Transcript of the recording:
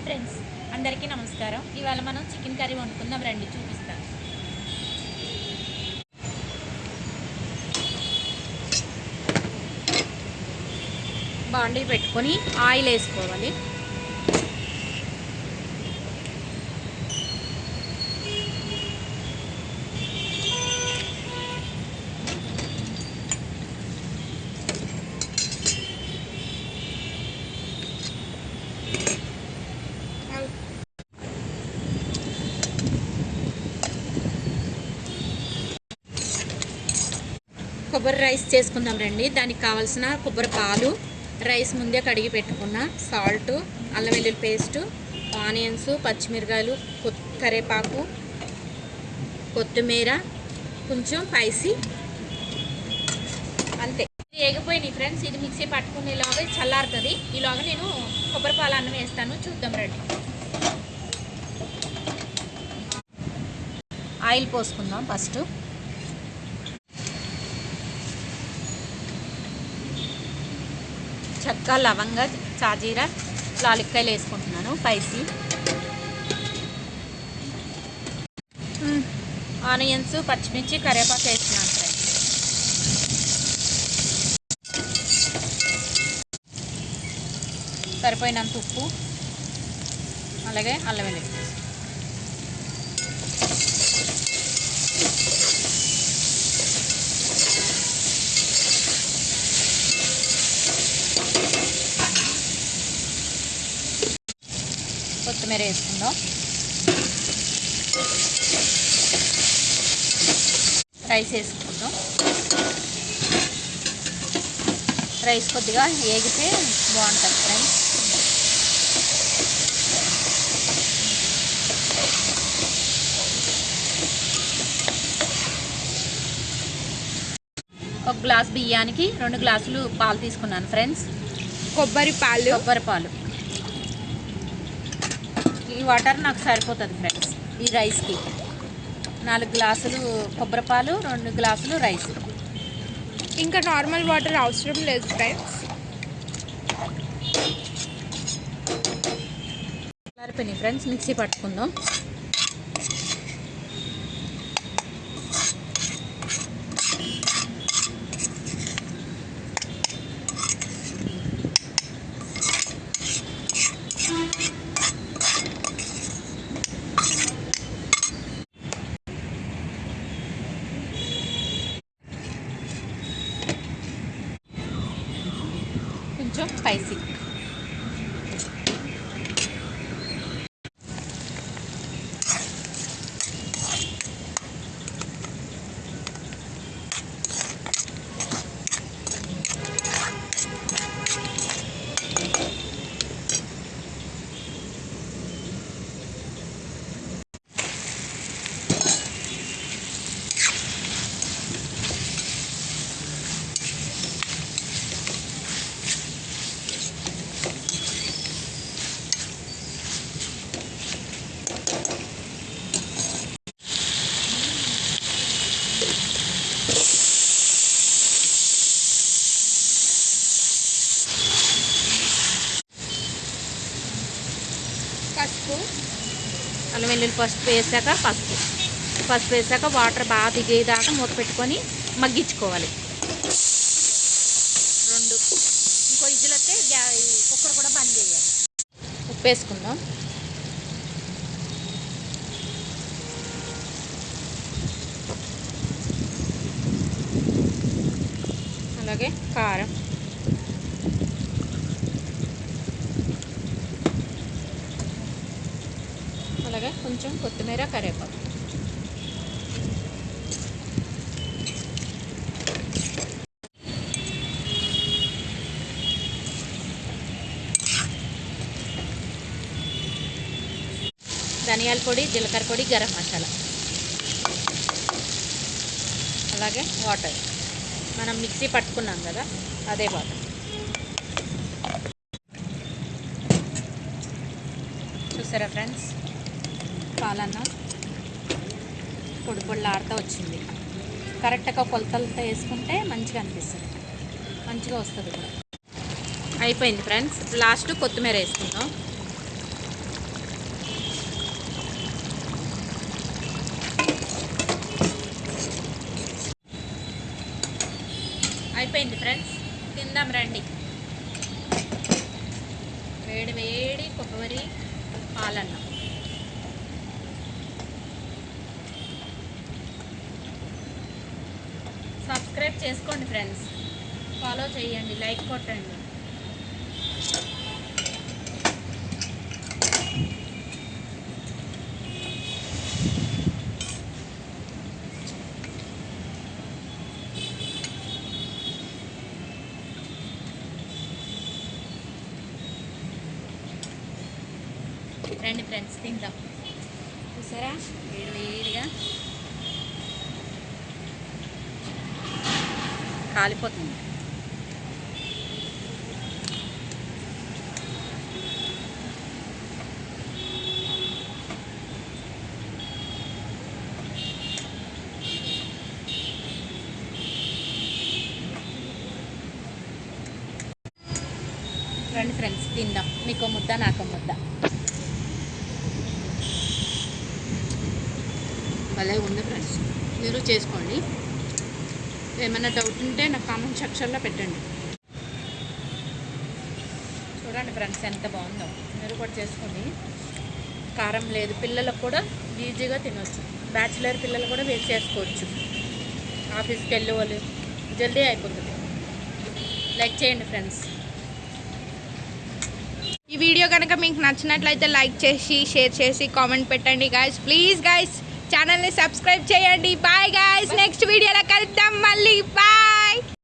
Friends అందరికీ నమస్కారం. ఇవాళ మనం చికెన్ కర్రీ వండుకుందాం రండి, చూపిస్తాను. బాండీ పెట్టుకొని ఆయిల్ వేసుకోవాలి. కొబ్బరి రైస్ చేసుకుందాం రండి. దానికి కావాల్సిన కొబ్బరి పాలు, రైస్ ముందే కడిగి పెట్టుకున్న, సాల్ట్, అల్లం వెల్లుల్లి పేస్టు, ఆనియన్స్, పచ్చిమిరకాయలు, కరివేపాకు, కొత్తిమీర, కొంచెం స్పైసీ, అంతే. ఇది వేగిపోయినాయి ఫ్రెండ్స్. ఇది మిక్సీ పట్టుకునేలాగా చల్లారుతుంది. ఈలోగా నేను కొబ్బరి పాలు అన్నం వేస్తాను, చూద్దాం రండి. ఆయిల్ పోసుకుందాం ఫస్ట్. చెక్క, లవంగ, చాజీరా, లాలిక్కాయలు వేసుకుంటున్నాను, స్పైసీ. ఆనియన్స్, పచ్చిమిర్చి, కరివేపాకు వేస్తున్నాను ఫ్రెండ్స్. సరిపోయినంత ఉప్పు, అలాగే అల్లం వెల్లుల్లి పేస్ట్. కొత్తిమీర వేసుకుందాం. రైస్ వేసుకుందాం. రైస్ కొద్దిగా వేగితే బాగుంటుంది ఫ్రెండ్స్. ఒక గ్లాస్ బియ్యానికి 2 గ్లాసులు పాలు తీసుకున్నాను ఫ్రెండ్స్. కొబ్బరి పాలు. ఈ వాటర్ నాకు సరిపోతుంది ఫ్రెండ్స్. ఈ రైస్కి 4 గ్లాసులు కొబ్బరి పాలు, 2 గ్లాసులు రైస్. ఇంకా నార్మల్ వాటర్ అవసరం లేదు ఫ్రెండ్స్. సరిపోయినాయి ఫ్రెండ్స్. మిక్సీ పట్టుకుందాం. కొంచెం స్పైసీ. పసుపు, అల్లం వెల్లుల్లి పసుపు వేసాక పసుపు వేసాక వాటర్ బాగా దిగేదాకా మూత పెట్టుకొని మగ్గించుకోవాలి. 2 ఇంకో విజిల్ వస్తే కుక్కర్ కూడా బంద్ చేయాలి. ఉప్పు వేసుకుందాం. అలాగే కారం, అలాగే కొంచెం కొత్తిమీర, కరివేపాకు. ధనియాల పొడి, జీలకర్ర పొడి, గరం మసాలా, అలాగే వాటర్. మనం మిక్సీ పట్టుకున్నాం కదా, అదే వాటర్. చూసారా ఫ్రెండ్స్, పాలన్న పొడి పొడిలాడుతూ వచ్చింది. కరెక్ట్గా కొలతలతో వేసుకుంటే మంచిగా అనిపిస్తుంది, మంచిగా వస్తుంది కూడా. అయిపోయింది ఫ్రెండ్స్. లాస్ట్ కొత్తిమీర వేసుకుందాం. అయిపోయింది ఫ్రెండ్స్, తిందాం రండి. వేడి వేడి కొబ్బరి పాలన్నం. సబ్స్క్రైబ్ చేసుకోండి ఫ్రెండ్స్, ఫాలో చేయండి, లైక్ కొట్టండి. రండి ఫ్రెండ్స్ తిందాం. చూసారా వేడిగా కాలిపోతుంది. రండి ఫ్రెండ్స్ తిందాం, మీకు ముద్ద నాకు ముద్ద. భలే ఉంది ఫ్రెండ్స్, మీరు చేసుకోండి. ఏమైనా డౌట్ ఉంటే నాకు కామెంట్ సెక్షన్లో పెట్టండి. చూడండి ఫ్రెండ్స్ ఎంత బాగుందో, మీరు కూడా చేసుకోండి. కారం లేదు, పిల్లలకు కూడా ఈజీగా తినవచ్చు. బ్యాచిలర్ పిల్లలు కూడా వేస్ట్ చేసుకోవచ్చు. ఆఫీస్కి వెళ్ళే వాళ్ళు జల్దీ అయిపోతుంది. లైక్ చేయండి ఫ్రెండ్స్. ఈ వీడియో కనుక మీకు నచ్చినట్లయితే లైక్ చేసి షేర్ చేసి కామెంట్ పెట్టండి గాయస్. ప్లీజ్ గాయస్ ఛానల్ని సబ్స్క్రైబ్ చేయండి. బాయ్ గాయస్, నెక్స్ట్ వీడియోలో కలుద్దాం మళ్ళీ. బాయ్.